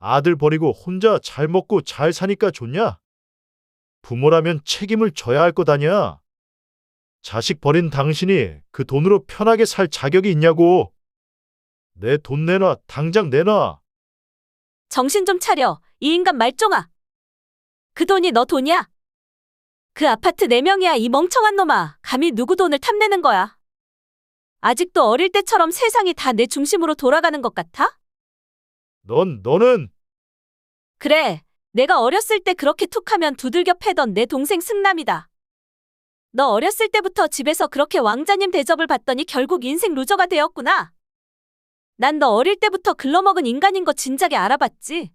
아들 버리고 혼자 잘 먹고 잘 사니까 좋냐? 부모라면 책임을 져야 할 것 아니야. 자식 버린 당신이 그 돈으로 편하게 살 자격이 있냐고. 내 돈 내놔, 당장 내놔. 정신 좀 차려. 이 인간 말종아. 그 돈이 너 돈이야? 그 아파트 4명이야, 이 멍청한 놈아. 감히 누구 돈을 탐내는 거야? 아직도 어릴 때처럼 세상이 다 내 중심으로 돌아가는 것 같아? 너는 그래, 내가 어렸을 때 그렇게 툭하면 두들겨 패던 내 동생 승남이다. 너 어렸을 때부터 집에서 그렇게 왕자님 대접을 받더니 결국 인생 루저가 되었구나. 난 너 어릴 때부터 글러먹은 인간인 거 진작에 알아봤지.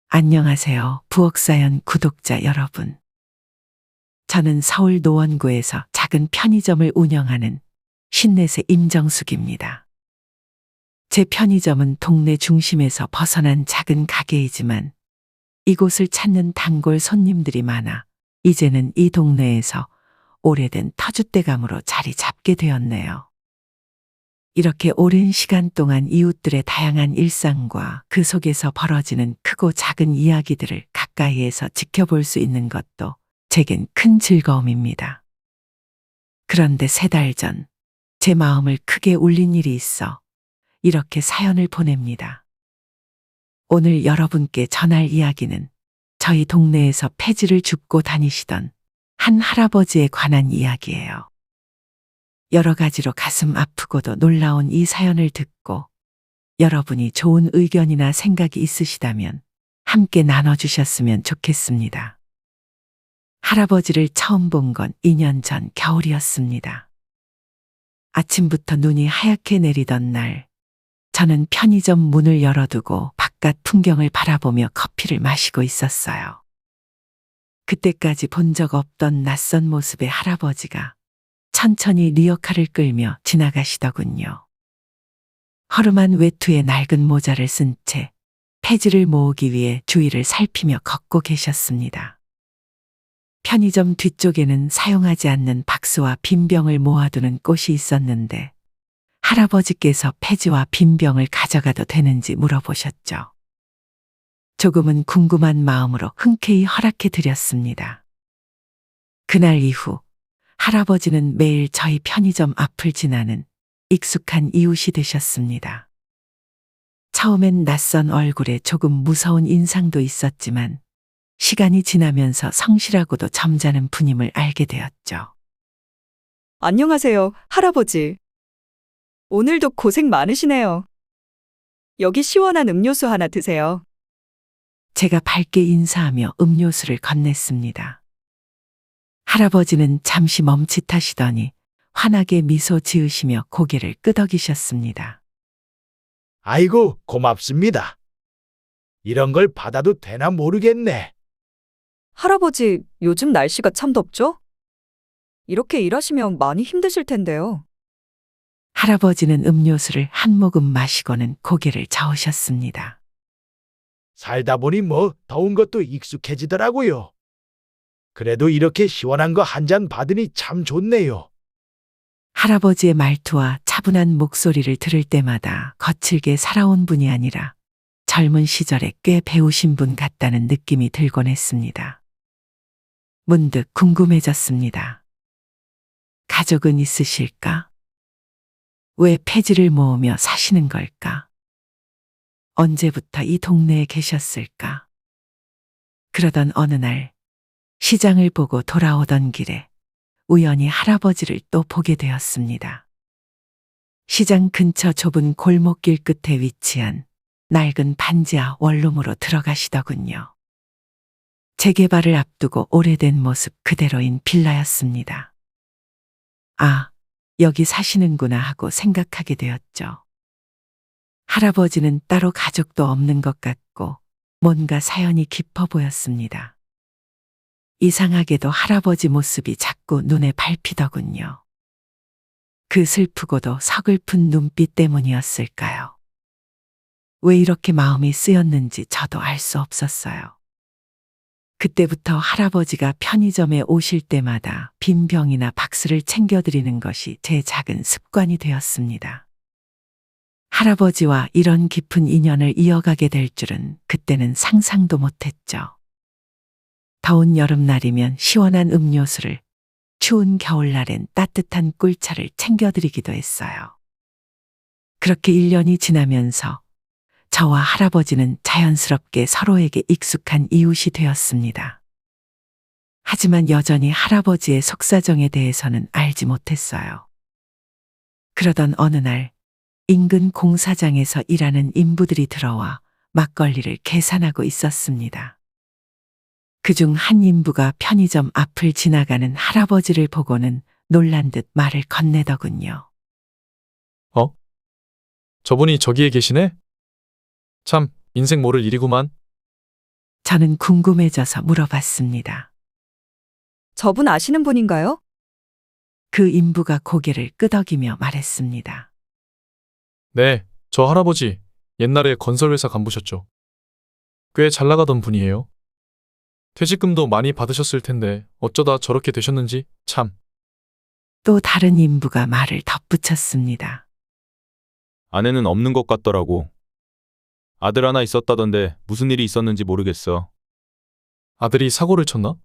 안녕하세요. 부엌사연 구독자 여러분. 저는 서울 노원구에서 작은 편의점을 운영하는 신넷의 임정숙입니다. 제 편의점은 동네 중심에서 벗어난 작은 가게이지만 이곳을 찾는 단골 손님들이 많아 이제는 이 동네에서 오래된 터줏대감으로 자리 잡게 되었네요. 이렇게 오랜 시간 동안 이웃들의 다양한 일상과 그 속에서 벌어지는 크고 작은 이야기들을 가까이에서 지켜볼 수 있는 것도 제겐 큰 즐거움입니다. 그런데 3달 전 제 마음을 크게 울린 일이 있어 이렇게 사연을 보냅니다. 오늘 여러분께 전할 이야기는 저희 동네에서 폐지를 줍고 다니시던 한 할아버지에 관한 이야기예요. 여러 가지로 가슴 아프고도 놀라운 이 사연을 듣고 여러분이 좋은 의견이나 생각이 있으시다면 함께 나눠주셨으면 좋겠습니다. 할아버지를 처음 본 건 2년 전 겨울이었습니다. 아침부터 눈이 하얗게 내리던 날, 저는 편의점 문을 열어두고 바깥 풍경을 바라보며 커피를 마시고 있었어요. 그때까지 본 적 없던 낯선 모습의 할아버지가 천천히 리어카를 끌며 지나가시더군요. 허름한 외투에 낡은 모자를 쓴 채 폐지를 모으기 위해 주위를 살피며 걷고 계셨습니다. 편의점 뒤쪽에는 사용하지 않는 박스와 빈 병을 모아두는 곳이 있었는데 할아버지께서 폐지와 빈 병을 가져가도 되는지 물어보셨죠. 조금은 궁금한 마음으로 흔쾌히 허락해 드렸습니다. 그날 이후 할아버지는 매일 저희 편의점 앞을 지나는 익숙한 이웃이 되셨습니다. 처음엔 낯선 얼굴에 조금 무서운 인상도 있었지만 시간이 지나면서 성실하고도 점잖은 분임을 알게 되었죠. 안녕하세요, 할아버지. 오늘도 고생 많으시네요. 여기 시원한 음료수 하나 드세요. 제가 밝게 인사하며 음료수를 건넸습니다. 할아버지는 잠시 멈칫하시더니 환하게 미소 지으시며 고개를 끄덕이셨습니다. 아이고, 고맙습니다. 이런 걸 받아도 되나 모르겠네. 할아버지, 요즘 날씨가 참 덥죠? 이렇게 일하시면 많이 힘드실 텐데요. 할아버지는 음료수를 한 모금 마시고는 고개를 저으셨습니다. 살다 보니 뭐 더운 것도 익숙해지더라고요. 그래도 이렇게 시원한 거 한 잔 받으니 참 좋네요. 할아버지의 말투와 차분한 목소리를 들을 때마다 거칠게 살아온 분이 아니라 젊은 시절에 꽤 배우신 분 같다는 느낌이 들곤 했습니다. 문득 궁금해졌습니다. 가족은 있으실까? 왜 폐지를 모으며 사시는 걸까? 언제부터 이 동네에 계셨을까? 그러던 어느 날 시장을 보고 돌아오던 길에 우연히 할아버지를 또 보게 되었습니다. 시장 근처 좁은 골목길 끝에 위치한 낡은 반지하 원룸으로 들어가시더군요. 재개발을 앞두고 오래된 모습 그대로인 빌라였습니다. 아, 여기 사시는구나 하고 생각하게 되었죠. 할아버지는 따로 가족도 없는 것 같고 뭔가 사연이 깊어 보였습니다. 이상하게도 할아버지 모습이 자꾸 눈에 밟히더군요. 그 슬프고도 서글픈 눈빛 때문이었을까요? 왜 이렇게 마음이 쓰였는지 저도 알 수 없었어요. 그때부터 할아버지가 편의점에 오실 때마다 빈 병이나 박스를 챙겨드리는 것이 제 작은 습관이 되었습니다. 할아버지와 이런 깊은 인연을 이어가게 될 줄은 그때는 상상도 못했죠. 더운 여름날이면 시원한 음료수를, 추운 겨울날엔 따뜻한 꿀차를 챙겨드리기도 했어요. 그렇게 1년이 지나면서 저와 할아버지는 자연스럽게 서로에게 익숙한 이웃이 되었습니다. 하지만 여전히 할아버지의 속사정에 대해서는 알지 못했어요. 그러던 어느 날 인근 공사장에서 일하는 인부들이 들어와 막걸리를 계산하고 있었습니다. 그중 한 인부가 편의점 앞을 지나가는 할아버지를 보고는 놀란 듯 말을 건네더군요. 저분이 저기에 계시네? 참, 인생 모를 일이구만. 저는 궁금해져서 물어봤습니다. 저분 아시는 분인가요? 그 인부가 고개를 끄덕이며 말했습니다. 네, 저 할아버지 옛날에 건설회사 간부셨죠. 꽤 잘 나가던 분이에요. 퇴직금도 많이 받으셨을 텐데 어쩌다 저렇게 되셨는지 참. 또 다른 인부가 말을 덧붙였습니다. 아내는 없는 것 같더라고. 아들 하나 있었다던데 무슨 일이 있었는지 모르겠어. 아들이 사고를 쳤나?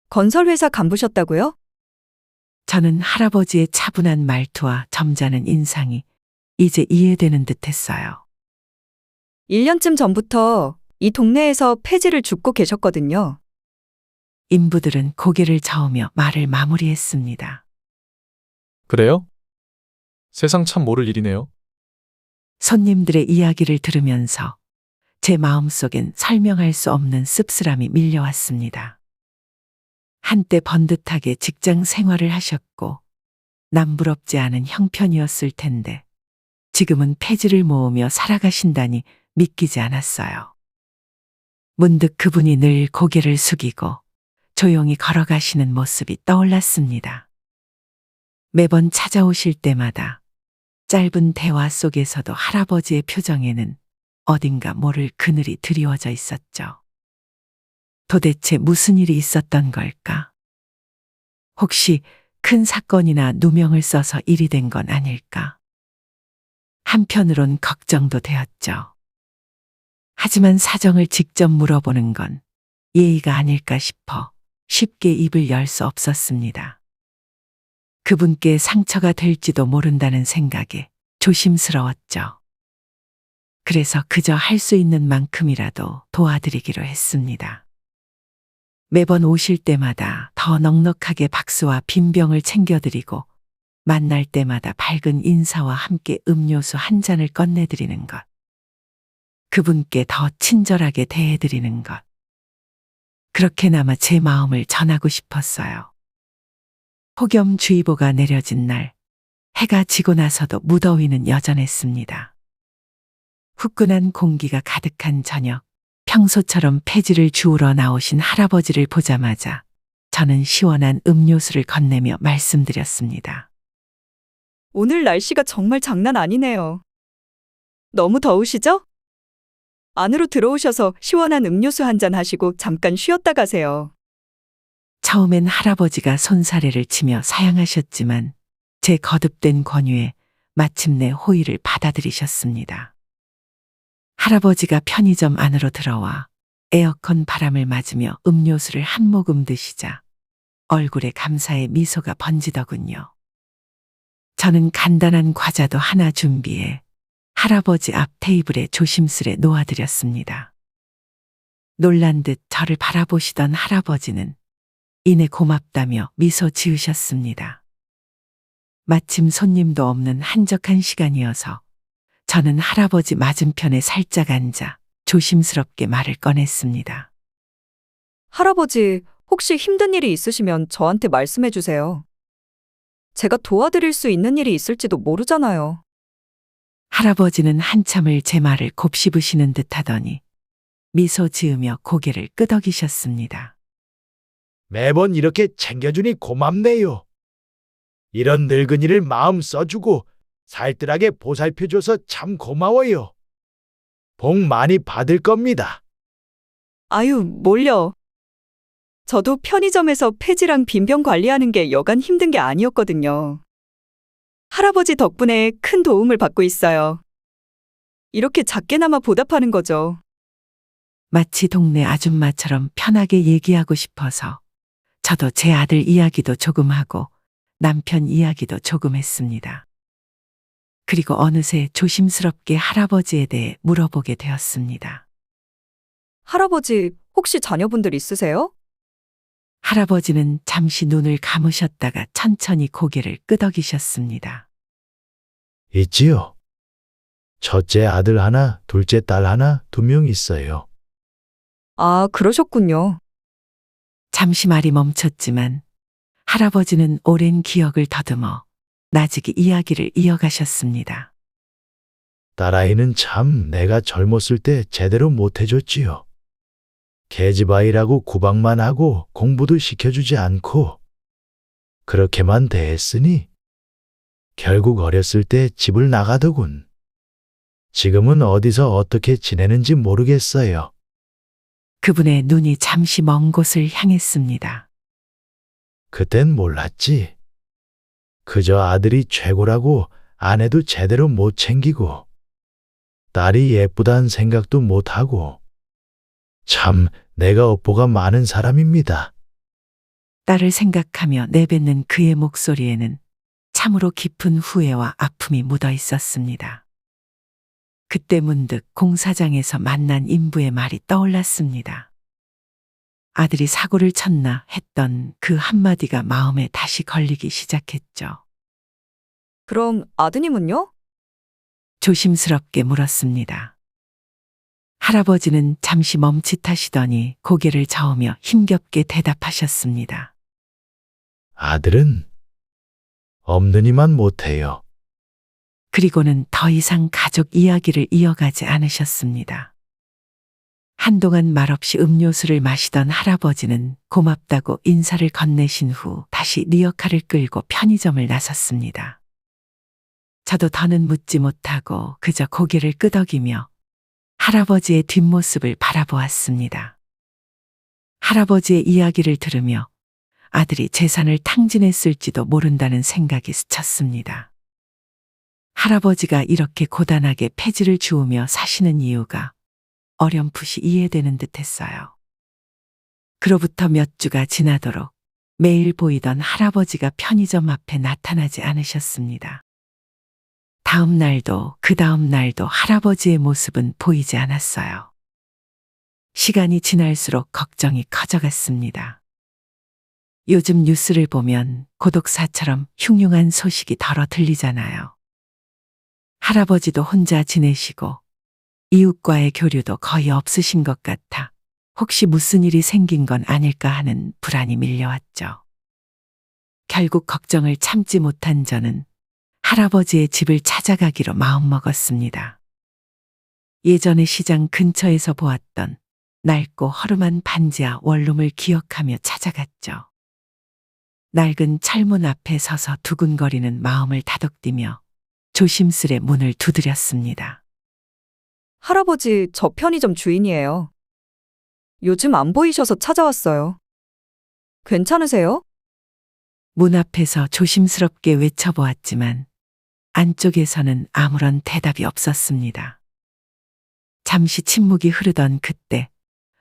건설회사 간부셨다고요? 저는 할아버지의 차분한 말투와 점잖은 인상이 이제 이해되는 듯 했어요. 1년쯤 전부터 이 동네에서 폐지를 줍고 계셨거든요. 인부들은 고개를 저으며 말을 마무리했습니다. 그래요? 세상 참 모를 일이네요. 손님들의 이야기를 들으면서 제 마음속엔 설명할 수 없는 씁쓸함이 밀려왔습니다. 한때 번듯하게 직장 생활을 하셨고 남부럽지 않은 형편이었을 텐데 지금은 폐지를 모으며 살아가신다니 믿기지 않았어요. 문득 그분이 늘 고개를 숙이고 조용히 걸어가시는 모습이 떠올랐습니다. 매번 찾아오실 때마다 짧은 대화 속에서도 할아버지의 표정에는 어딘가 모를 그늘이 드리워져 있었죠. 도대체 무슨 일이 있었던 걸까? 혹시 큰 사건이나 누명을 써서 일이 된 건 아닐까? 한편으론 걱정도 되었죠. 하지만 사정을 직접 물어보는 건 예의가 아닐까 싶어 쉽게 입을 열 수 없었습니다. 그분께 상처가 될지도 모른다는 생각에 조심스러웠죠. 그래서 그저 할 수 있는 만큼이라도 도와드리기로 했습니다. 매번 오실 때마다 더 넉넉하게 박스와 빈병을 챙겨드리고 만날 때마다 밝은 인사와 함께 음료수 한 잔을 꺼내드리는 것. 그분께 더 친절하게 대해드리는 것. 그렇게나마 제 마음을 전하고 싶었어요. 폭염주의보가 내려진 날, 해가 지고 나서도 무더위는 여전했습니다. 후끈한 공기가 가득한 저녁, 평소처럼 폐지를 주우러 나오신 할아버지를 보자마자 저는 시원한 음료수를 건네며 말씀드렸습니다. 오늘 날씨가 정말 장난 아니네요. 너무 더우시죠? 안으로 들어오셔서 시원한 음료수 한 잔 하시고 잠깐 쉬었다 가세요. 처음엔 할아버지가 손사래를 치며 사양하셨지만 제 거듭된 권유에 마침내 호의를 받아들이셨습니다. 할아버지가 편의점 안으로 들어와 에어컨 바람을 맞으며 음료수를 한 모금 드시자 얼굴에 감사의 미소가 번지더군요. 저는 간단한 과자도 하나 준비해 할아버지 앞 테이블에 조심스레 놓아드렸습니다. 놀란 듯 저를 바라보시던 할아버지는 이내 고맙다며 미소 지으셨습니다. 마침 손님도 없는 한적한 시간이어서 저는 할아버지 맞은편에 살짝 앉아 조심스럽게 말을 꺼냈습니다. 할아버지, 혹시 힘든 일이 있으시면 저한테 말씀해 주세요. 제가 도와드릴 수 있는 일이 있을지도 모르잖아요. 할아버지는 한참을 제 말을 곱씹으시는 듯 하더니 미소 지으며 고개를 끄덕이셨습니다. 매번 이렇게 챙겨주니 고맙네요. 이런 늙은이를 마음 써주고 살뜰하게 보살펴줘서 참 고마워요. 복 많이 받을 겁니다. 아유, 뭘요. 저도 편의점에서 폐지랑 빈병 관리하는 게 여간 힘든 게 아니었거든요. 할아버지 덕분에 큰 도움을 받고 있어요. 이렇게 작게나마 보답하는 거죠. 마치 동네 아줌마처럼 편하게 얘기하고 싶어서 저도 제 아들 이야기도 조금 하고 남편 이야기도 조금 했습니다. 그리고 어느새 조심스럽게 할아버지에 대해 물어보게 되었습니다. 할아버지, 혹시 자녀분들 있으세요? 할아버지는 잠시 눈을 감으셨다가 천천히 고개를 끄덕이셨습니다. 있지요. 첫째 아들 하나, 둘째 딸 하나, 2명 있어요. 아, 그러셨군요. 잠시 말이 멈췄지만 할아버지는 오랜 기억을 더듬어 나직이 이야기를 이어가셨습니다. 딸아이는 참 내가 젊었을 때 제대로 못해줬지요. 계집아이라고 구박만 하고 공부도 시켜주지 않고 그렇게만 대했으니 결국 어렸을 때 집을 나가더군. 지금은 어디서 어떻게 지내는지 모르겠어요. 그분의 눈이 잠시 먼 곳을 향했습니다. 그땐 몰랐지. 그저 아들이 최고라고 아내도 제대로 못 챙기고 딸이 예쁘다는 생각도 못하고 참 내가 업보가 많은 사람입니다. 딸을 생각하며 내뱉는 그의 목소리에는 참으로 깊은 후회와 아픔이 묻어 있었습니다. 그때 문득 공사장에서 만난 인부의 말이 떠올랐습니다. 아들이 사고를 쳤나 했던 그 한마디가 마음에 다시 걸리기 시작했죠. 그럼 아드님은요? 조심스럽게 물었습니다. 할아버지는 잠시 멈칫하시더니 고개를 저으며 힘겹게 대답하셨습니다. 아들은 없느니만 못해요. 그리고는 더 이상 가족 이야기를 이어가지 않으셨습니다. 한동안 말없이 음료수를 마시던 할아버지는 고맙다고 인사를 건네신 후 다시 리어카를 끌고 편의점을 나섰습니다. 저도 더는 묻지 못하고 그저 고개를 끄덕이며 할아버지의 뒷모습을 바라보았습니다. 할아버지의 이야기를 들으며 아들이 재산을 탕진했을지도 모른다는 생각이 스쳤습니다. 할아버지가 이렇게 고단하게 폐지를 주우며 사시는 이유가 어렴풋이 이해되는 듯했어요. 그로부터 몇 주가 지나도록 매일 보이던 할아버지가 편의점 앞에 나타나지 않으셨습니다. 다음 날도 그 다음 날도 할아버지의 모습은 보이지 않았어요. 시간이 지날수록 걱정이 커져갔습니다. 요즘 뉴스를 보면 고독사처럼 흉흉한 소식이 덜어 들리잖아요. 할아버지도 혼자 지내시고 이웃과의 교류도 거의 없으신 것 같아 혹시 무슨 일이 생긴 건 아닐까 하는 불안이 밀려왔죠. 결국 걱정을 참지 못한 저는 할아버지의 집을 찾아가기로 마음먹었습니다. 예전에 시장 근처에서 보았던 낡고 허름한 반지하 원룸을 기억하며 찾아갔죠. 낡은 철문 앞에 서서 두근거리는 마음을 다독이며 조심스레 문을 두드렸습니다. 할아버지, 저 편의점 주인이에요. 요즘 안 보이셔서 찾아왔어요. 괜찮으세요? 문 앞에서 조심스럽게 외쳐보았지만 안쪽에서는 아무런 대답이 없었습니다. 잠시 침묵이 흐르던 그때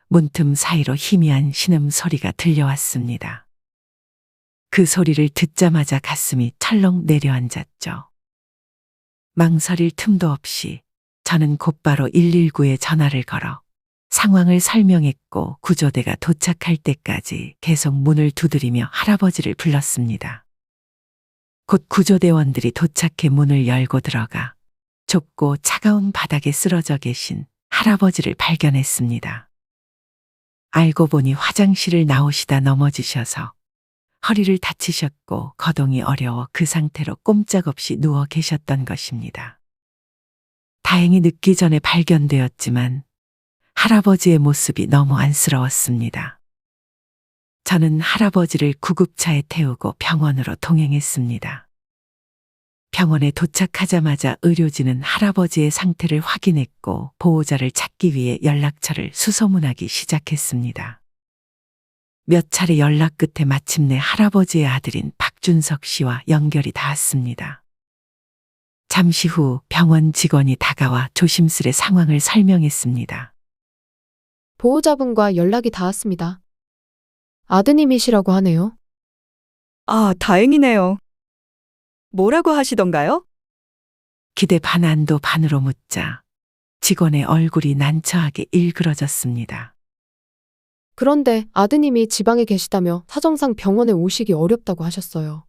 문틈 사이로 희미한 신음소리가 들려왔습니다. 그 소리를 듣자마자 가슴이 철렁 내려앉았죠. 망설일 틈도 없이 저는 곧바로 119에 전화를 걸어 상황을 설명했고 구조대가 도착할 때까지 계속 문을 두드리며 할아버지를 불렀습니다. 곧 구조대원들이 도착해 문을 열고 들어가 좁고 차가운 바닥에 쓰러져 계신 할아버지를 발견했습니다. 알고 보니 화장실을 나오시다 넘어지셔서 허리를 다치셨고 거동이 어려워 그 상태로 꼼짝없이 누워 계셨던 것입니다. 다행히 늦기 전에 발견되었지만 할아버지의 모습이 너무 안쓰러웠습니다. 저는 할아버지를 구급차에 태우고 병원으로 동행했습니다. 병원에 도착하자마자 의료진은 할아버지의 상태를 확인했고 보호자를 찾기 위해 연락처를 수소문하기 시작했습니다. 몇 차례 연락 끝에 마침내 할아버지의 아들인 박준석 씨와 연결이 닿았습니다. 잠시 후 병원 직원이 다가와 조심스레 상황을 설명했습니다. 보호자분과 연락이 닿았습니다. 아드님이시라고 하네요. 아, 다행이네요. 뭐라고 하시던가요? 기대 반 안도 반으로 묻자 직원의 얼굴이 난처하게 일그러졌습니다. 그런데 아드님이 지방에 계시다며 사정상 병원에 오시기 어렵다고 하셨어요.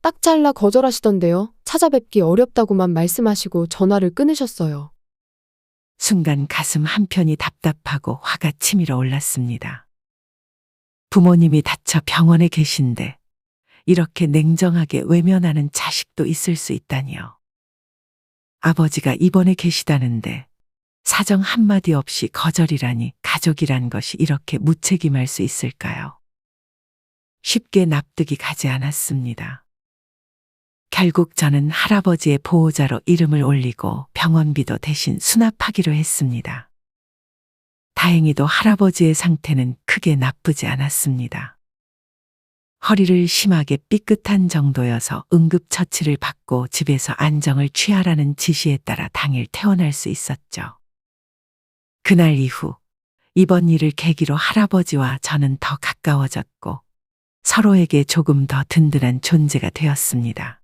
딱 잘라 거절하시던데요. 찾아뵙기 어렵다고만 말씀하시고 전화를 끊으셨어요. 순간 가슴 한편이 답답하고 화가 치밀어 올랐습니다. 부모님이 다쳐 병원에 계신데 이렇게 냉정하게 외면하는 자식도 있을 수 있다니요. 아버지가 입원해 계시다는데 사정 한마디 없이 거절이라니 가족이란 것이 이렇게 무책임할 수 있을까요? 쉽게 납득이 가지 않았습니다. 결국 저는 할아버지의 보호자로 이름을 올리고 병원비도 대신 수납하기로 했습니다. 다행히도 할아버지의 상태는 크게 나쁘지 않았습니다. 허리를 심하게 삐끗한 정도여서 응급처치를 받고 집에서 안정을 취하라는 지시에 따라 당일 퇴원할 수 있었죠. 그날 이후 이번 일을 계기로 할아버지와 저는 더 가까워졌고 서로에게 조금 더 든든한 존재가 되었습니다.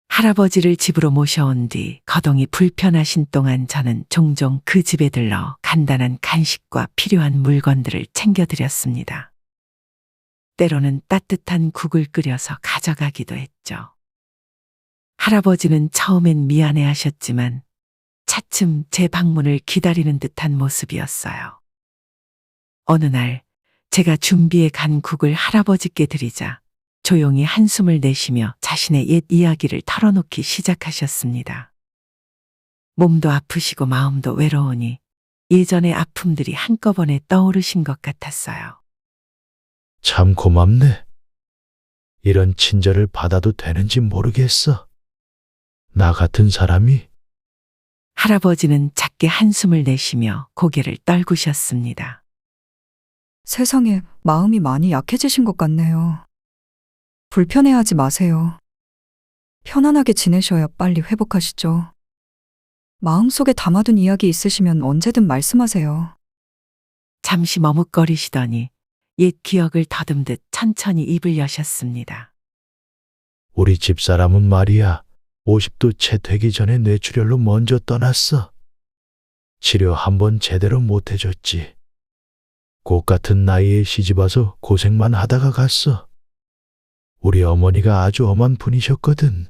할아버지를 집으로 모셔온 뒤 거동이 불편하신 동안 저는 종종 그 집에 들러 간단한 간식과 필요한 물건들을 챙겨드렸습니다. 때로는 따뜻한 국을 끓여서 가져가기도 했죠. 할아버지는 처음엔 미안해하셨지만 차츰 제 방문을 기다리는 듯한 모습이었어요. 어느 날 제가 준비해 간 국을 할아버지께 드리자 조용히 한숨을 내쉬며 자신의 옛 이야기를 털어놓기 시작하셨습니다. 몸도 아프시고 마음도 외로우니 예전의 아픔들이 한꺼번에 떠오르신 것 같았어요. 참 고맙네. 이런 친절을 받아도 되는지 모르겠어. 나 같은 사람이 할아버지는 작게 한숨을 내쉬며 고개를 떨구셨습니다. 세상에 마음이 많이 약해지신 것 같네요. 불편해하지 마세요. 편안하게 지내셔야 빨리 회복하시죠. 마음속에 담아둔 이야기 있으시면 언제든 말씀하세요. 잠시 머뭇거리시더니 옛 기억을 더듬듯 천천히 입을 여셨습니다. 우리 집사람은 말이야 50도 채 되기 전에 뇌출혈로 먼저 떠났어. 치료 한번 제대로 못 해줬지. 곧 같은 나이에 시집와서 고생만 하다가 갔어. 우리 어머니가 아주 엄한 분이셨거든.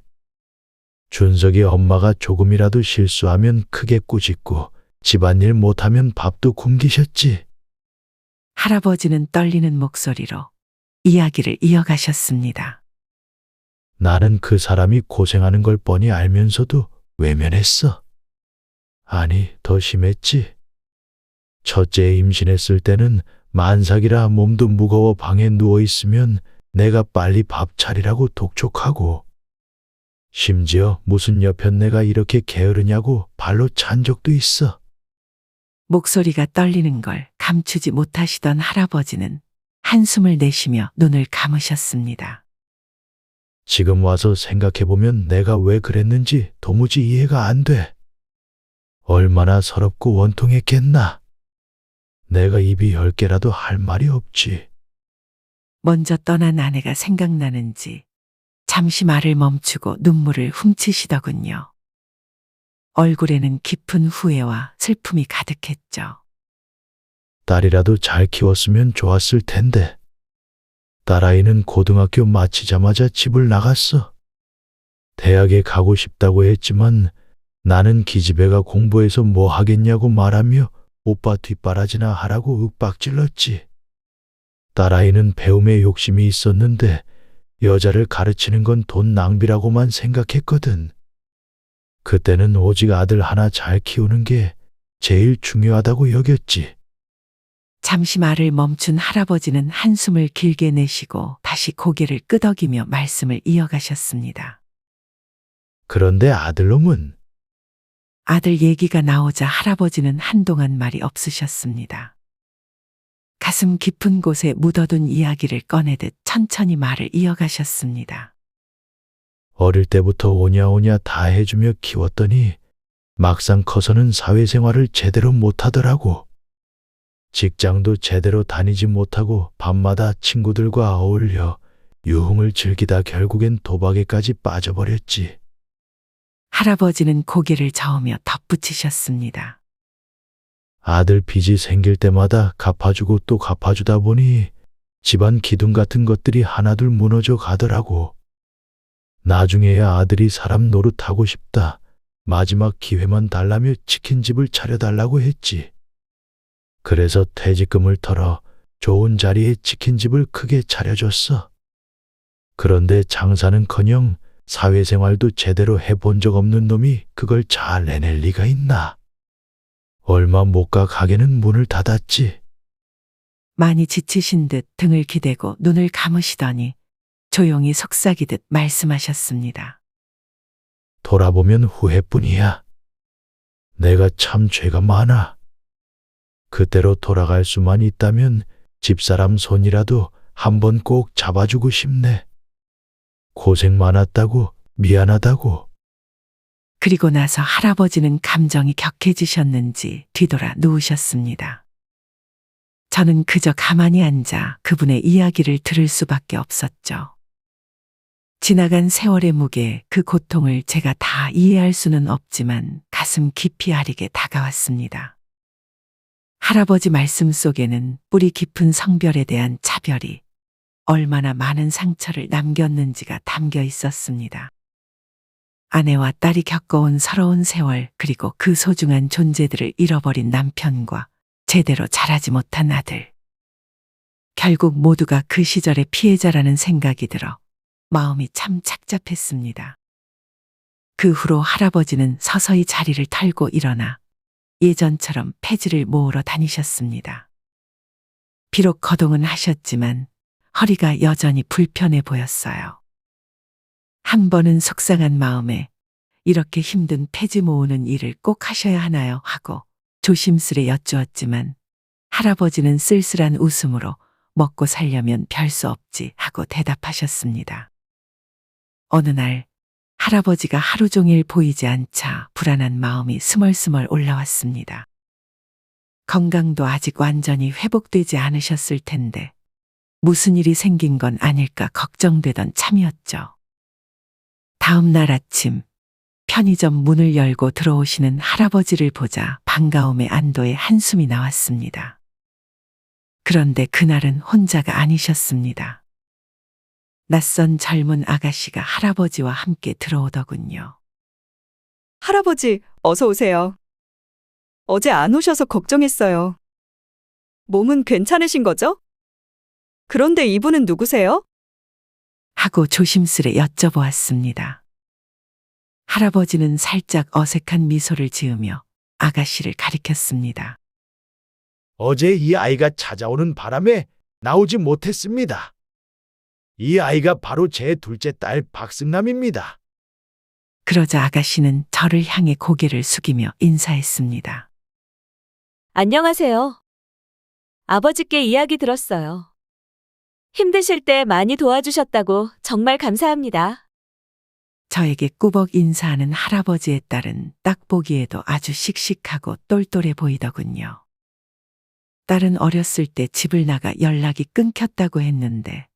준석이 엄마가 조금이라도 실수하면 크게 꾸짖고 집안일 못하면 밥도 굶기셨지. 할아버지는 떨리는 목소리로 이야기를 이어가셨습니다. 나는 그 사람이 고생하는 걸 뻔히 알면서도 외면했어. 아니, 더 심했지. 첫째 임신했을 때는 만삭이라 몸도 무거워 방에 누워있으면 내가 빨리 밥 차리라고 독촉하고, 심지어 무슨 여편 내가 이렇게 게으르냐고 발로 찬 적도 있어. 목소리가 떨리는 걸 감추지 못하시던 할아버지는 한숨을 내쉬며 눈을 감으셨습니다. 지금 와서 생각해보면 내가 왜 그랬는지 도무지 이해가 안 돼. 얼마나 서럽고 원통했겠나. 내가 입이 10개라도 할 말이 없지. 먼저 떠난 아내가 생각나는지 잠시 말을 멈추고 눈물을 훔치시더군요. 얼굴에는 깊은 후회와 슬픔이 가득했죠. 딸이라도 잘 키웠으면 좋았을 텐데. 딸아이는 고등학교 마치자마자 집을 나갔어. 대학에 가고 싶다고 했지만 나는 기집애가 공부해서 뭐 하겠냐고 말하며 오빠 뒷바라지나 하라고 윽박질렀지. 딸아이는 배움에 욕심이 있었는데 여자를 가르치는 건 돈 낭비라고만 생각했거든. 그때는 오직 아들 하나 잘 키우는 게 제일 중요하다고 여겼지. 잠시 말을 멈춘 할아버지는 한숨을 길게 내쉬고 다시 고개를 끄덕이며 말씀을 이어가셨습니다. 그런데 아들놈은 아들 얘기가 나오자 할아버지는 한동안 말이 없으셨습니다. 가슴 깊은 곳에 묻어둔 이야기를 꺼내듯 천천히 말을 이어가셨습니다. 어릴 때부터 오냐오냐 다 해주며 키웠더니 막상 커서는 사회생활을 제대로 못하더라고. 직장도 제대로 다니지 못하고 밤마다 친구들과 어울려 유흥을 즐기다 결국엔 도박에까지 빠져버렸지. 할아버지는 고개를 저으며 덧붙이셨습니다. 아들 빚이 생길 때마다 갚아주고 또 갚아주다 보니 집안 기둥 같은 것들이 하나둘 무너져 가더라고. 나중에야 아들이 사람 노릇하고 싶다. 마지막 기회만 달라며 치킨집을 차려달라고 했지. 그래서 퇴직금을 털어 좋은 자리에 치킨집을 크게 차려줬어. 그런데 장사는커녕 사회생활도 제대로 해본 적 없는 놈이 그걸 잘 해낼 리가 있나. 얼마 못 가 가게는 문을 닫았지. 많이 지치신 듯 등을 기대고 눈을 감으시더니 조용히 속삭이듯 말씀하셨습니다. 돌아보면 후회뿐이야. 내가 참 죄가 많아. 그때로 돌아갈 수만 있다면 집사람 손이라도 한번 꼭 잡아주고 싶네. 고생 많았다고, 미안하다고. 그리고 나서 할아버지는 감정이 격해지셨는지 뒤돌아 누우셨습니다. 저는 그저 가만히 앉아 그분의 이야기를 들을 수밖에 없었죠. 지나간 세월의 무게, 그 고통을 제가 다 이해할 수는 없지만 가슴 깊이 아리게 다가왔습니다. 할아버지 말씀 속에는 뿌리 깊은 성별에 대한 차별이 얼마나 많은 상처를 남겼는지가 담겨 있었습니다. 아내와 딸이 겪어온 서러운 세월, 그리고 그 소중한 존재들을 잃어버린 남편과 제대로 자라지 못한 아들. 결국 모두가 그 시절의 피해자라는 생각이 들어 마음이 참 착잡했습니다. 그 후로 할아버지는 서서히 자리를 털고 일어나 예전처럼 폐지를 모으러 다니셨습니다. 비록 거동은 하셨지만 허리가 여전히 불편해 보였어요. 한 번은 속상한 마음에 이렇게 힘든 폐지 모으는 일을 꼭 하셔야 하나요? 하고 조심스레 여쭈었지만 할아버지는 쓸쓸한 웃음으로 먹고 살려면 별 수 없지 하고 대답하셨습니다. 어느 날 할아버지가 하루 종일 보이지 않자 불안한 마음이 스멀스멀 올라왔습니다. 건강도 아직 완전히 회복되지 않으셨을 텐데 무슨 일이 생긴 건 아닐까 걱정되던 참이었죠. 다음 날 아침 편의점 문을 열고 들어오시는 할아버지를 보자 반가움에 안도의 한숨이 나왔습니다. 그런데 그날은 혼자가 아니셨습니다. 낯선 젊은 아가씨가 할아버지와 함께 들어오더군요. 할아버지, 어서 오세요. 어제 안 오셔서 걱정했어요. 몸은 괜찮으신 거죠? 그런데 이분은 누구세요? 하고 조심스레 여쭤보았습니다. 할아버지는 살짝 어색한 미소를 지으며 아가씨를 가리켰습니다. 어제 이 아이가 찾아오는 바람에 나오지 못했습니다. 이 아이가 바로 제 둘째 딸 박승남입니다. 그러자 아가씨는 저를 향해 고개를 숙이며 인사했습니다. 안녕하세요. 아버지께 이야기 들었어요. 힘드실 때 많이 도와주셨다고 정말 감사합니다. 저에게 꾸벅 인사하는 할아버지의 딸은 딱 보기에도 아주 씩씩하고 똘똘해 보이더군요. 딸은 어렸을 때 집을 나가 연락이 끊겼다고 했는데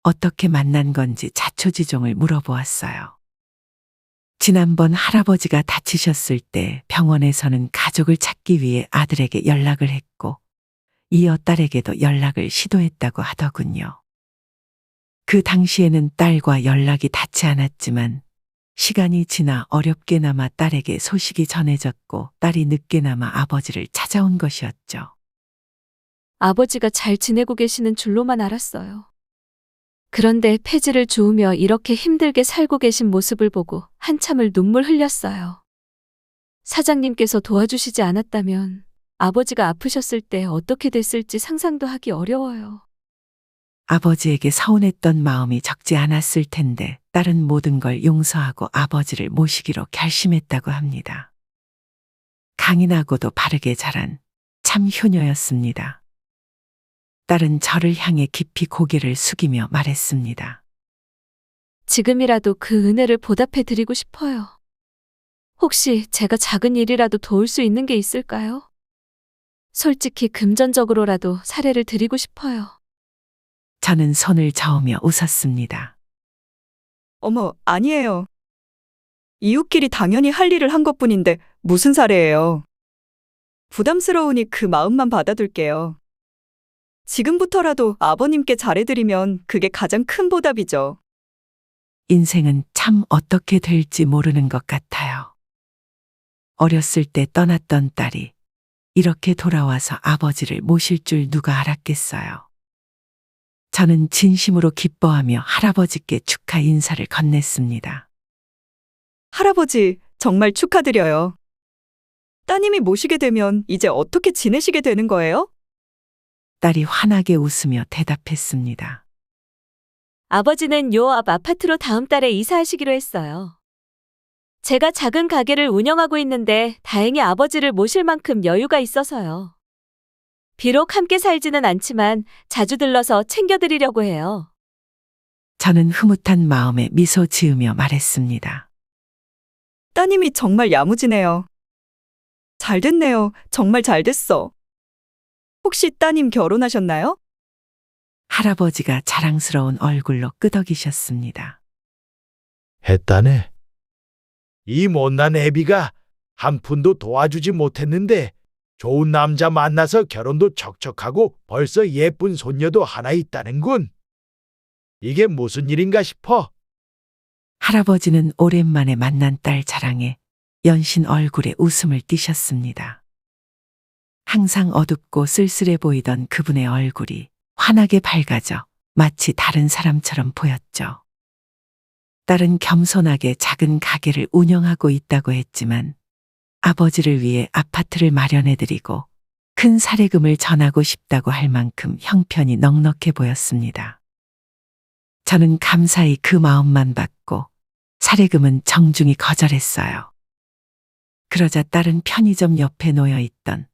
어떻게 만난 건지 자초지종을 물어보았어요. 지난번 할아버지가 다치셨을 때 병원에서는 가족을 찾기 위해 아들에게 연락을 했고 이어 딸에게도 연락을 시도했다고 하더군요. 그 당시에는 딸과 연락이 닿지 않았지만 시간이 지나 어렵게나마 딸에게 소식이 전해졌고 딸이 늦게나마 아버지를 찾아온 것이었죠. 아버지가 잘 지내고 계시는 줄로만 알았어요. 그런데 폐지를 주우며 이렇게 힘들게 살고 계신 모습을 보고 한참을 눈물 흘렸어요. 사장님께서 도와주시지 않았다면 아버지가 아프셨을 때 어떻게 됐을지 상상도 하기 어려워요. 아버지에게 서운했던 마음이 적지 않았을 텐데 딸은 모든 걸 용서하고 아버지를 모시기로 결심했다고 합니다. 강인하고도 바르게 자란 참 효녀였습니다. 딸은 저를 향해 깊이 고개를 숙이며 말했습니다. 지금이라도 그 은혜를 보답해 드리고 싶어요. 혹시 제가 작은 일이라도 도울 수 있는 게 있을까요? 솔직히 금전적으로라도 사례를 드리고 싶어요. 저는 손을 저으며 웃었습니다. 어머, 아니에요. 이웃끼리 당연히 할 일을 한 것뿐인데 무슨 사례예요. 부담스러우니 그 마음만 받아둘게요. 지금부터라도 아버님께 잘해드리면 그게 가장 큰 보답이죠. 인생은 참 어떻게 될지 모르는 것 같아요. 어렸을 때 떠났던 딸이 이렇게 돌아와서 아버지를 모실 줄 누가 알았겠어요. 저는 진심으로 기뻐하며 할아버지께 축하 인사를 건넸습니다. 할아버지, 정말 축하드려요. 따님이 모시게 되면 이제 어떻게 지내시게 되는 거예요? 딸이 환하게 웃으며 대답했습니다. 아버지는 요 앞 아파트로 다음 달에 이사하시기로 했어요. 제가 작은 가게를 운영하고 있는데 다행히 아버지를 모실 만큼 여유가 있어서요. 비록 함께 살지는 않지만 자주 들러서 챙겨드리려고 해요. 저는 흐뭇한 마음에 미소 지으며 말했습니다. 따님이 정말 야무지네요. 잘 됐네요. 정말 잘 됐어. 혹시 따님 결혼하셨나요? 할아버지가 자랑스러운 얼굴로 끄덕이셨습니다. 했다네. 이 못난 애비가 한 푼도 도와주지 못했는데 좋은 남자 만나서 결혼도 척척하고 벌써 예쁜 손녀도 하나 있다는군. 이게 무슨 일인가 싶어. 할아버지는 오랜만에 만난 딸 자랑에 연신 얼굴에 웃음을 띠셨습니다. 항상 어둡고 쓸쓸해 보이던 그분의 얼굴이 환하게 밝아져 마치 다른 사람처럼 보였죠. 딸은 겸손하게 작은 가게를 운영하고 있다고 했지만 아버지를 위해 아파트를 마련해드리고 큰 사례금을 전하고 싶다고 할 만큼 형편이 넉넉해 보였습니다. 저는 감사히 그 마음만 받고 사례금은 정중히 거절했어요. 그러자 딸은 편의점 옆에 놓여있던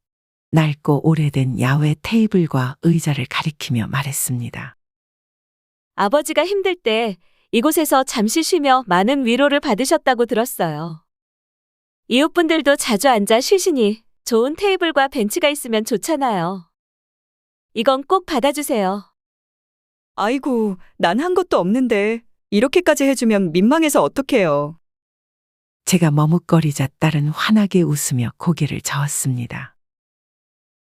낡고 오래된 야외 테이블과 의자를 가리키며 말했습니다. 아버지가 힘들 때 이곳에서 잠시 쉬며 많은 위로를 받으셨다고 들었어요. 이웃분들도 자주 앉아 쉬시니 좋은 테이블과 벤치가 있으면 좋잖아요. 이건 꼭 받아주세요. 아이고, 난 한 것도 없는데 이렇게까지 해주면 민망해서 어떡해요. 제가 머뭇거리자 딸은 환하게 웃으며 고개를 저었습니다.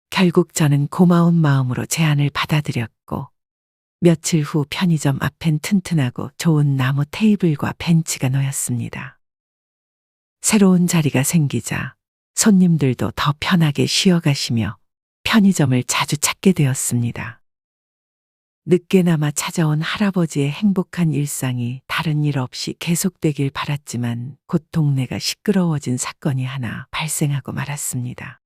결국 저는 고마운 마음으로 제안을 받아들였고 며칠 후 편의점 앞엔 튼튼하고 좋은 나무 테이블과 벤치가 놓였습니다. 새로운 자리가 생기자 손님들도 더 편하게 쉬어가시며 편의점을 자주 찾게 되었습니다. 늦게나마 찾아온 할아버지의 행복한 일상이 다른 일 없이 계속되길 바랐지만 곧 동네가 시끄러워진 사건이 하나 발생하고 말았습니다.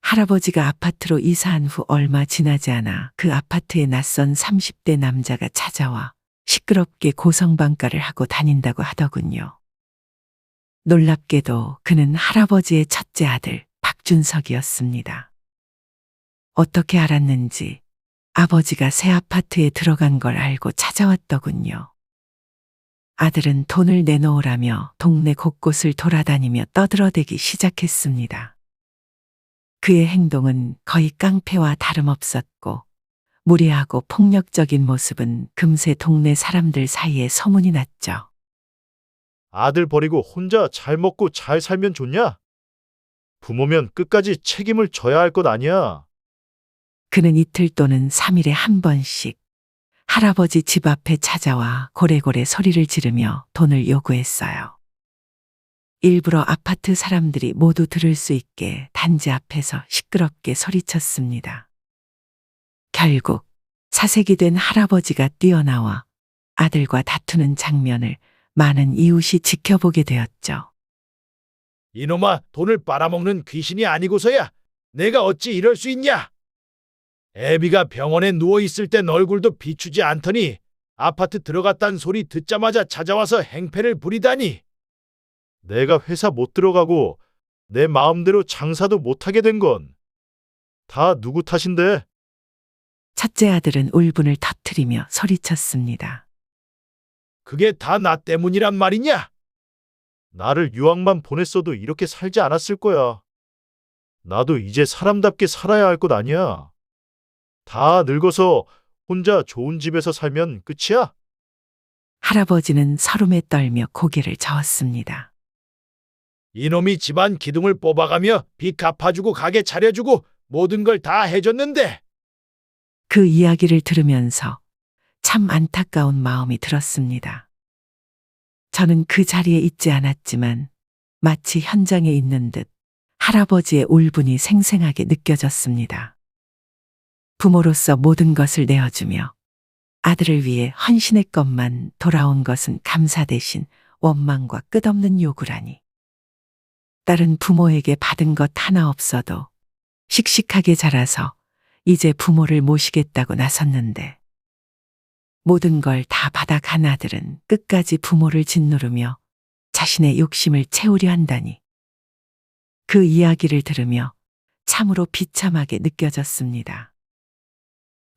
할아버지가 아파트로 이사한 후 얼마 지나지 않아 그 아파트에 낯선 30대 남자가 찾아와 시끄럽게 고성방가를 하고 다닌다고 하더군요. 놀랍게도 그는 할아버지의 첫째 아들 박준석이었습니다. 어떻게 알았는지 아버지가 새 아파트에 들어간 걸 알고 찾아왔더군요. 아들은 돈을 내놓으라며 동네 곳곳을 돌아다니며 떠들어대기 시작했습니다. 그의 행동은 거의 깡패와 다름없었고 무례하고 폭력적인 모습은 금세 동네 사람들 사이에 소문이 났죠. 아들 버리고 혼자 잘 먹고 잘 살면 좋냐? 부모면 끝까지 책임을 져야 할 것 아니야. 그는 이틀 또는 3일에 한 번씩 할아버지 집 앞에 찾아와 고래고래 소리를 지르며 돈을 요구했어요. 일부러 아파트 사람들이 모두 들을 수 있게 단지 앞에서 시끄럽게 소리쳤습니다. 결국 사색이 된 할아버지가 뛰어나와 아들과 다투는 장면을 많은 이웃이 지켜보게 되었죠. 이놈아, 돈을 빨아먹는 귀신이 아니고서야 내가 어찌 이럴 수 있냐? 애비가 병원에 누워있을 땐 얼굴도 비추지 않더니 아파트 들어갔단 소리 듣자마자 찾아와서 행패를 부리다니. 내가 회사 못 들어가고 내 마음대로 장사도 못하게 된 건 다 누구 탓인데? 첫째 아들은 울분을 터뜨리며 소리쳤습니다. 그게 다 나 때문이란 말이냐? 나를 유학만 보냈어도 이렇게 살지 않았을 거야. 나도 이제 사람답게 살아야 할 것 아니야. 다 늙어서 혼자 좋은 집에서 살면 끝이야? 할아버지는 서름에 떨며 고개를 저었습니다. 이놈이 집안 기둥을 뽑아가며 빚 갚아주고 가게 차려주고 모든 걸 다 해줬는데 그 이야기를 들으면서 참 안타까운 마음이 들었습니다. 저는 그 자리에 있지 않았지만 마치 현장에 있는 듯 할아버지의 울분이 생생하게 느껴졌습니다. 부모로서 모든 것을 내어주며 아들을 위해 헌신했건만 돌아온 것은 감사 대신 원망과 끝없는 요구라니. 딸은 부모에게 받은 것 하나 없어도 씩씩하게 자라서 이제 부모를 모시겠다고 나섰는데 모든 걸 다 받아간 아들은 끝까지 부모를 짓누르며 자신의 욕심을 채우려 한다니. 그 이야기를 들으며 참으로 비참하게 느껴졌습니다.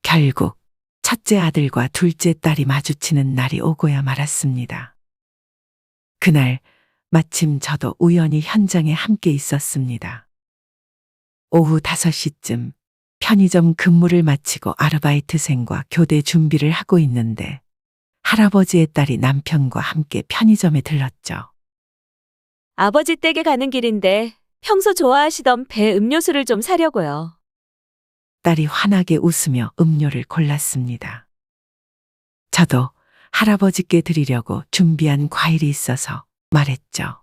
결국 첫째 아들과 둘째 딸이 마주치는 날이 오고야 말았습니다. 그날 마침 저도 우연히 현장에 함께 있었습니다. 오후 5시쯤 편의점 근무를 마치고 아르바이트생과 교대 준비를 하고 있는데 할아버지의 딸이 남편과 함께 편의점에 들렀죠. 아버지 댁에 가는 길인데 평소 좋아하시던 배 음료수를 좀 사려고요. 딸이 환하게 웃으며 음료를 골랐습니다. 저도 할아버지께 드리려고 준비한 과일이 있어서 말했죠.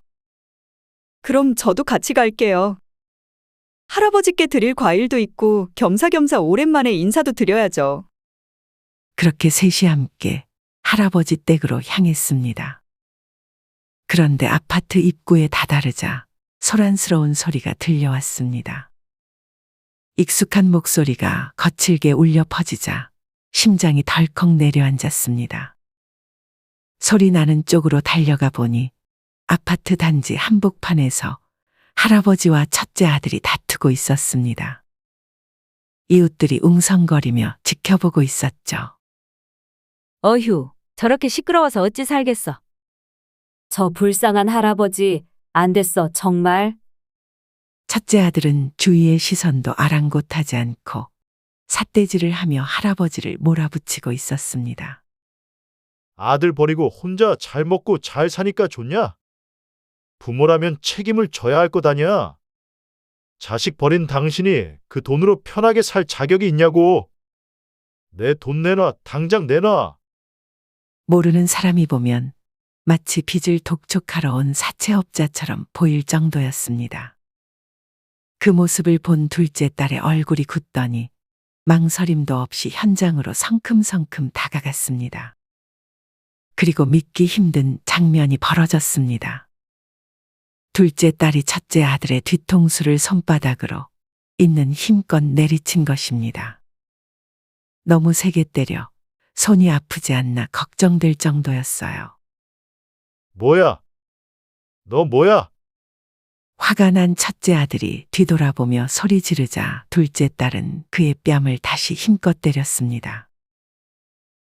그럼 저도 같이 갈게요. 할아버지께 드릴 과일도 있고 겸사겸사 오랜만에 인사도 드려야죠. 그렇게 셋이 함께 할아버지 댁으로 향했습니다. 그런데 아파트 입구에 다다르자 소란스러운 소리가 들려왔습니다. 익숙한 목소리가 거칠게 울려 퍼지자 심장이 덜컥 내려앉았습니다. 소리 나는 쪽으로 달려가 보니 아파트 단지 한복판에서 할아버지와 첫째 아들이 다투고 있었습니다. 이웃들이 웅성거리며 지켜보고 있었죠. 어휴, 저렇게 시끄러워서 어찌 살겠어. 저 불쌍한 할아버지, 안 됐어, 정말. 첫째 아들은 주위의 시선도 아랑곳하지 않고 삿대질을 하며 할아버지를 몰아붙이고 있었습니다. 아들 버리고 혼자 잘 먹고 잘 사니까 좋냐? 부모라면 책임을 져야 할 것 아니야. 자식 버린 당신이 그 돈으로 편하게 살 자격이 있냐고. 내 돈 내놔, 당장 내놔. 모르는 사람이 보면 마치 빚을 독촉하러 온 사채업자처럼 보일 정도였습니다. 그 모습을 본 둘째 딸의 얼굴이 굳더니 망설임도 없이 현장으로 성큼성큼 다가갔습니다. 그리고 믿기 힘든 장면이 벌어졌습니다. 둘째 딸이 첫째 아들의 뒤통수를 손바닥으로 있는 힘껏 내리친 것입니다. 너무 세게 때려 손이 아프지 않나 걱정될 정도였어요. 뭐야? 너 뭐야? 화가 난 첫째 아들이 뒤돌아보며 소리 지르자 둘째 딸은 그의 뺨을 다시 힘껏 때렸습니다.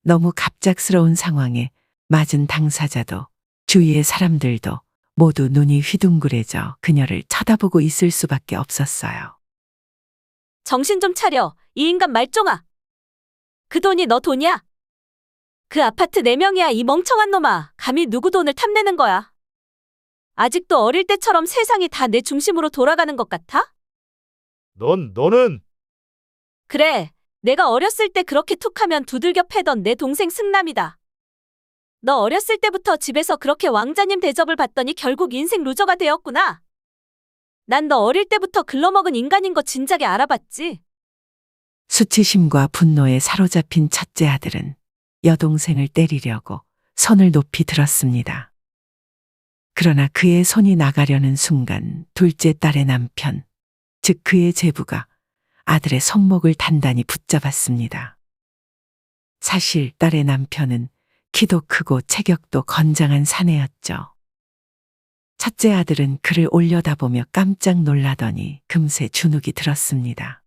너무 갑작스러운 상황에 맞은 당사자도 주위의 사람들도 모두 눈이 휘둥그레져 그녀를 쳐다보고 있을 수밖에 없었어요. 정신 좀 차려, 이 인간 말종아. 그 돈이 너 돈이야? 그 아파트 4명이야, 이 멍청한 놈아. 감히 누구 돈을 탐내는 거야? 아직도 어릴 때처럼 세상이 다 내 중심으로 돌아가는 것 같아? 너는 그래, 내가 어렸을 때 그렇게 툭하면 두들겨 패던 내 동생 승남이다. 너 어렸을 때부터 집에서 그렇게 왕자님 대접을 받더니 결국 인생 루저가 되었구나. 난 너 어릴 때부터 글러먹은 인간인 거 진작에 알아봤지. 수치심과 분노에 사로잡힌 첫째 아들은 여동생을 때리려고 손을 높이 들었습니다. 그러나 그의 손이 나가려는 순간 둘째 딸의 남편, 즉 그의 제부가 아들의 손목을 단단히 붙잡았습니다. 사실 딸의 남편은 키도 크고 체격도 건장한 사내였죠. 첫째 아들은 그를 올려다보며 깜짝 놀라더니 금세 주눅이 들었습니다.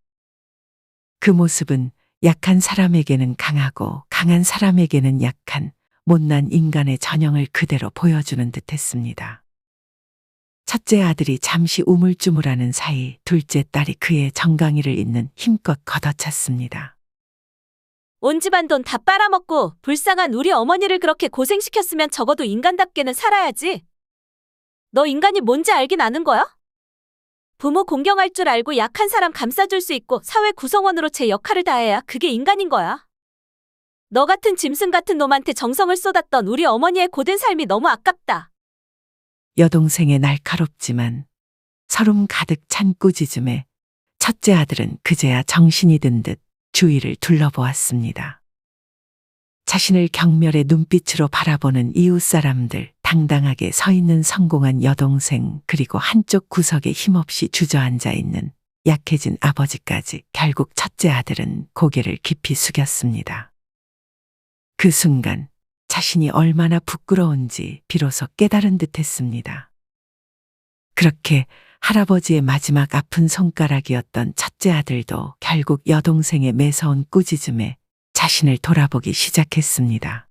그 모습은 약한 사람에게는 강하고 강한 사람에게는 약한 못난 인간의 전형을 그대로 보여주는 듯했습니다. 첫째 아들이 잠시 우물쭈물하는 사이 둘째 딸이 그의 정강이를 잇는 힘껏 걷어찼습니다. 온 집안 돈 다 빨아먹고 불쌍한 우리 어머니를 그렇게 고생시켰으면 적어도 인간답게는 살아야지. 너 인간이 뭔지 알긴 아는 거야? 부모 공경할 줄 알고 약한 사람 감싸줄 수 있고 사회 구성원으로 제 역할을 다해야 그게 인간인 거야. 너 같은 짐승 같은 놈한테 정성을 쏟았던 우리 어머니의 고된 삶이 너무 아깝다. 여동생의 날카롭지만 서름 가득 찬 꾸짖음에 첫째 아들은 그제야 정신이 든 듯 주위를 둘러보았습니다. 자신을 경멸의 눈빛으로 바라보는 이웃 사람들, 당당하게 서 있는 성공한 여동생, 그리고 한쪽 구석에 힘없이 주저앉아 있는 약해진 아버지까지 결국 첫째 아들은 고개를 깊이 숙였습니다. 그 순간 자신이 얼마나 부끄러운지 비로소 깨달은 듯했습니다. 그렇게 할아버지의 마지막 아픈 손가락이었던 첫째 아들도 결국 여동생의 매서운 꾸짖음에 자신을 돌아보기 시작했습니다.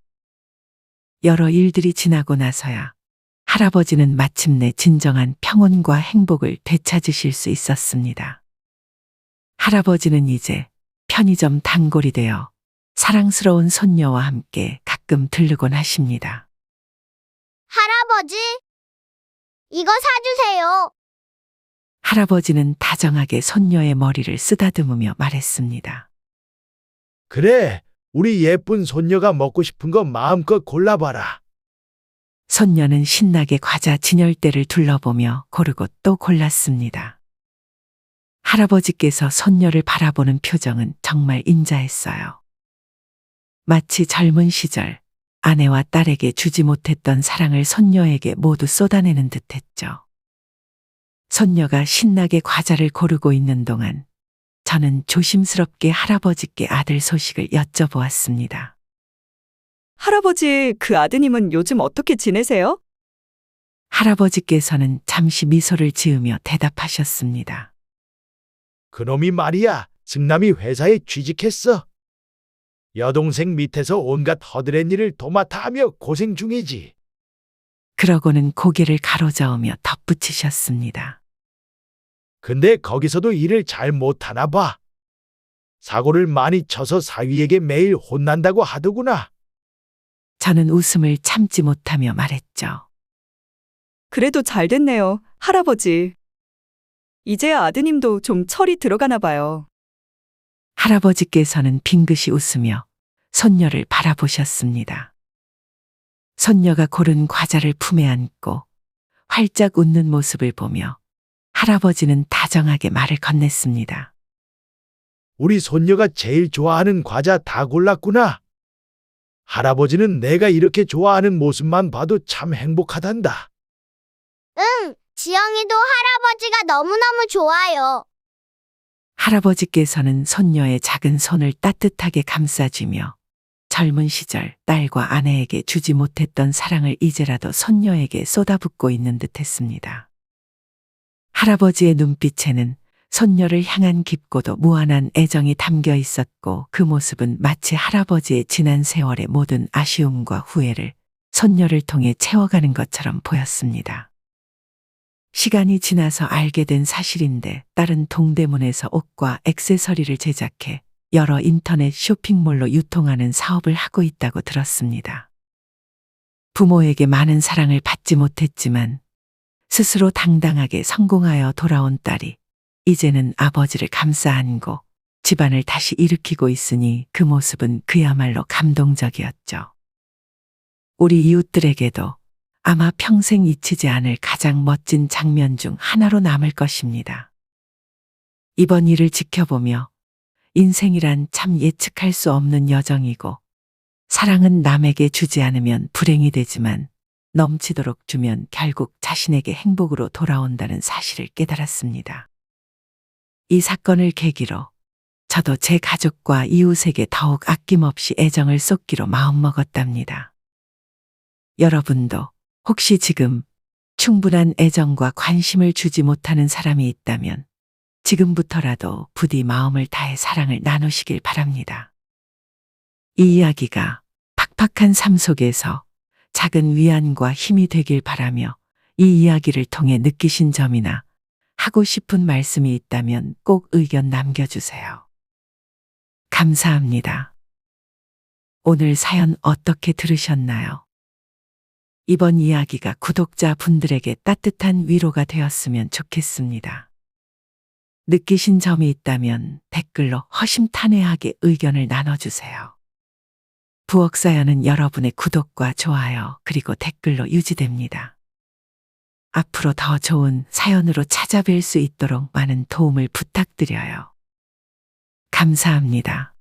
여러 일들이 지나고 나서야 할아버지는 마침내 진정한 평온과 행복을 되찾으실 수 있었습니다. 할아버지는 이제 편의점 단골이 되어 사랑스러운 손녀와 함께 가끔 들르곤 하십니다. 할아버지, 이거 사주세요. 할아버지는 다정하게 손녀의 머리를 쓰다듬으며 말했습니다. 그래, 우리 예쁜 손녀가 먹고 싶은 거 마음껏 골라봐라. 손녀는 신나게 과자 진열대를 둘러보며 고르고 또 골랐습니다. 할아버지께서 손녀를 바라보는 표정은 정말 인자했어요. 마치 젊은 시절 아내와 딸에게 주지 못했던 사랑을 손녀에게 모두 쏟아내는 듯했죠. 손녀가 신나게 과자를 고르고 있는 동안 저는 조심스럽게 할아버지께 아들 소식을 여쭤보았습니다. 할아버지, 그 아드님은 요즘 어떻게 지내세요? 할아버지께서는 잠시 미소를 지으며 대답하셨습니다. 그놈이 말이야, 승남이 회사에 취직했어. 여동생 밑에서 온갖 허드렛 일을 도맡아 하며 고생 중이지. 그러고는 고개를 가로저으며 덧붙이셨습니다. 근데 거기서도 일을 잘 못하나 봐. 사고를 많이 쳐서 사위에게 매일 혼난다고 하더구나. 저는 웃음을 참지 못하며 말했죠. 그래도 잘 됐네요, 할아버지. 이제야 아드님도 좀 철이 들어가나 봐요. 할아버지께서는 빙긋이 웃으며 손녀를 바라보셨습니다. 손녀가 고른 과자를 품에 안고 활짝 웃는 모습을 보며 할아버지는 다정하게 말을 건넸습니다. 우리 손녀가 제일 좋아하는 과자 다 골랐구나. 할아버지는 내가 이렇게 좋아하는 모습만 봐도 참 행복하단다. 응, 지영이도 할아버지가 너무너무 좋아요. 할아버지께서는 손녀의 작은 손을 따뜻하게 감싸주며 젊은 시절 딸과 아내에게 주지 못했던 사랑을 이제라도 손녀에게 쏟아붓고 있는 듯했습니다. 할아버지의 눈빛에는 손녀를 향한 깊고도 무한한 애정이 담겨 있었고 그 모습은 마치 할아버지의 지난 세월의 모든 아쉬움과 후회를 손녀를 통해 채워가는 것처럼 보였습니다. 시간이 지나서 알게 된 사실인데 딸은 동대문에서 옷과 액세서리를 제작해 여러 인터넷 쇼핑몰로 유통하는 사업을 하고 있다고 들었습니다. 부모에게 많은 사랑을 받지 못했지만 스스로 당당하게 성공하여 돌아온 딸이 이제는 아버지를 감싸 안고 집안을 다시 일으키고 있으니 그 모습은 그야말로 감동적이었죠. 우리 이웃들에게도 아마 평생 잊히지 않을 가장 멋진 장면 중 하나로 남을 것입니다. 이번 일을 지켜보며 인생이란 참 예측할 수 없는 여정이고 사랑은 남에게 주지 않으면 불행이 되지만 넘치도록 주면 결국 자신에게 행복으로 돌아온다는 사실을 깨달았습니다. 이 사건을 계기로 저도 제 가족과 이웃에게 더욱 아낌없이 애정을 쏟기로 마음먹었답니다. 여러분도 혹시 지금 충분한 애정과 관심을 주지 못하는 사람이 있다면 지금부터라도 부디 마음을 다해 사랑을 나누시길 바랍니다. 이 이야기가 팍팍한 삶 속에서 작은 위안과 힘이 되길 바라며 이 이야기를 통해 느끼신 점이나 하고 싶은 말씀이 있다면 꼭 의견 남겨주세요. 감사합니다. 오늘 사연 어떻게 들으셨나요? 이번 이야기가 구독자 분들에게 따뜻한 위로가 되었으면 좋겠습니다. 느끼신 점이 있다면 댓글로 허심탄회하게 의견을 나눠주세요. 부엌사연은 여러분의 구독과 좋아요 그리고 댓글로 유지됩니다. 앞으로 더 좋은 사연으로 찾아뵐 수 있도록 많은 도움을 부탁드려요. 감사합니다.